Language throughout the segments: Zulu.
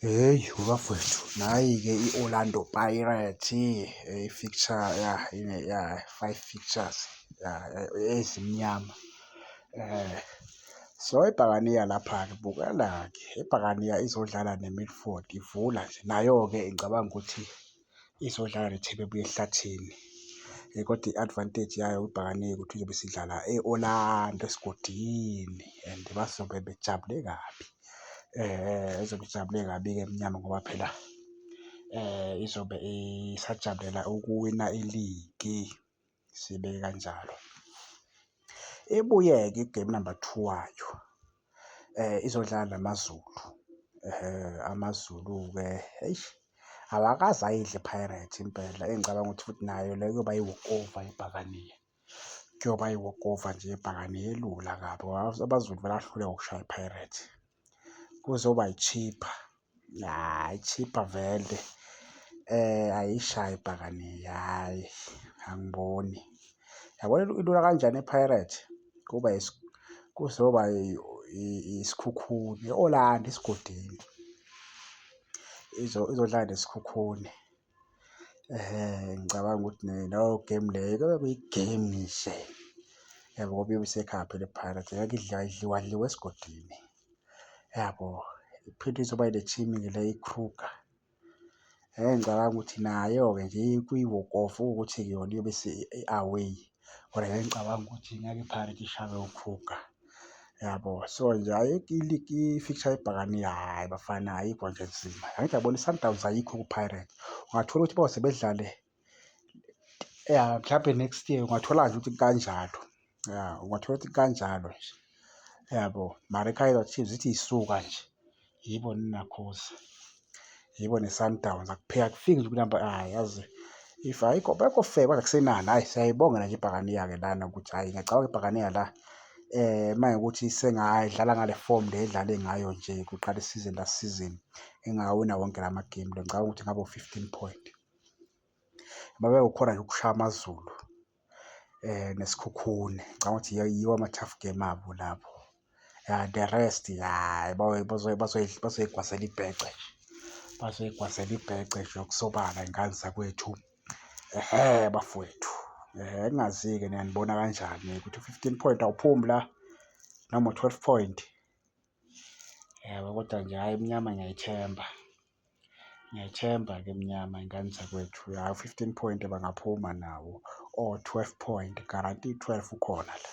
Hey bafowethu, nayi-ke i-Orlando Pirates i-fixture five fixtures ezimnyama. So ibhakaniya lapha-ke bukela-ke ibhakaniya izodlala ne-Milford ivula nje nayo-ke ngicabanga ukuthi izodlala ne-team ebuya ehlathini. Kodwa i-advantage yayo ibhakaniya ukuthi izobe sidlala e-Orlando esigodini and bazobe bejabule kabi. Izobe ijabule kabi-ke emnyama ngoba phela izobe isajabulela ukuwina iligi, sibeke kanjalo. Ibuye-ke igame number 2 wayo izodlala namaZulu. AmaZulu-ke eish awakaze ayidle Pirates impela, engicabanga ukuthi futhi nayo leyo kuyoba yi-walk-over ibhakaniya. Kuyoba yi-walk-over nje ibhakaniya elula kabi ngoba abaZulu balahluleka ukushaya i-Pirates. Kuzoba yi-cheaper, cheaper vele. Ayishayi ibhakaniya, hhayi angiboni. Yabona ilula kanjani i-Pirates? Kuzoba isikhukhuni e-Orlando esigodini. Izodlala nesikhukhuni. Ngicabanga ukuthi nayo game leyo kuyobe kuyigame nje yabo ngoba iyobe isekhaya phela i-Pirates ngeke idliwadliwe esigodini yabo. Iphinde izoba yile-team-ke le i-Kruger. Ngicabanga ukuthi nayo-ke nje kuyi-walk-off ukuthi yona iyobe i-away kodwa ngicabanga ukuthi ngeke i-Pirates ishawe u-Kruger yabo. So nje ayikho i-fixture yebhakaniya, hhayi bafana ayikho nje nzima. Angithi uyabona i-Sundowns ayikho ku-Pirates. Ungathola ukuthi bose bedlale mhlampe next year ungathola nje ukuthi kanjalo. Ungathola ukuthi kanjalo nje yabo. Mara i-Kaizer Chiefs ithi isuka nje yibo neNakhosa, yibo ne-Sundowns akufiki nje kunamba yazi if ayikho fair kodwa kusenani. Hhayi siyayibonga nje ibhakaniya-ke lana ukuthi hhayi ngiyacabanga ibhakaniya la mawukuthi sengayidlala ngale form le edlale ngayo nje kuqala isizini last season engawina wonke lamagemu. Ngicabanga ukuthi ngaba u-15 point. Babekukhona nje ukushaya amaZulu nesikhukhune. Ngicabanga ukuthi yiwo ama-tough game abo lapho. The rest hhayi bazoyigwazela ibhece nje. Bazoyigwazela ibhece nje okusobala iy'ngane zakwethu. Bafowethu ngingazi-ke mina nibona kanjani ukuthi u-15 point awuphumi la noma u-12 point. Kodwa nje hhayi emnyama ngiyayithemba. Ngiyayithemba-ke emnyama iy'ngane zakwethu. U-15 point bangaphuma nawo or 12 point, guarantee 12 ukhona la.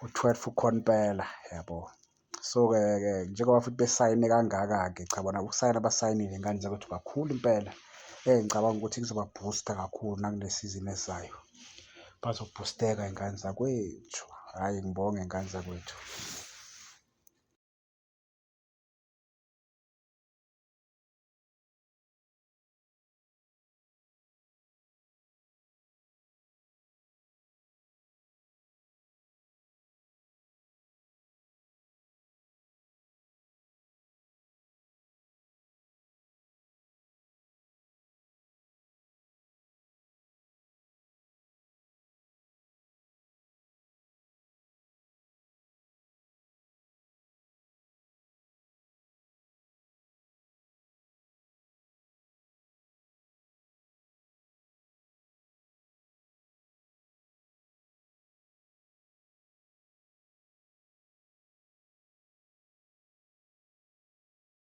U-12 ukhona impela yabo. So-ke njengoba futhi besayine kangaka-ke cha bona ukusayina abasayinile iy'ngane zakwethu kakhulu impela. Ngicabanga ukuthi kuzoba-booster kakhulu nakule sizini ezayo. Bazobhusteka iy'ngane zakwethu, hhayi ngibonge iy'ngane zakwethu.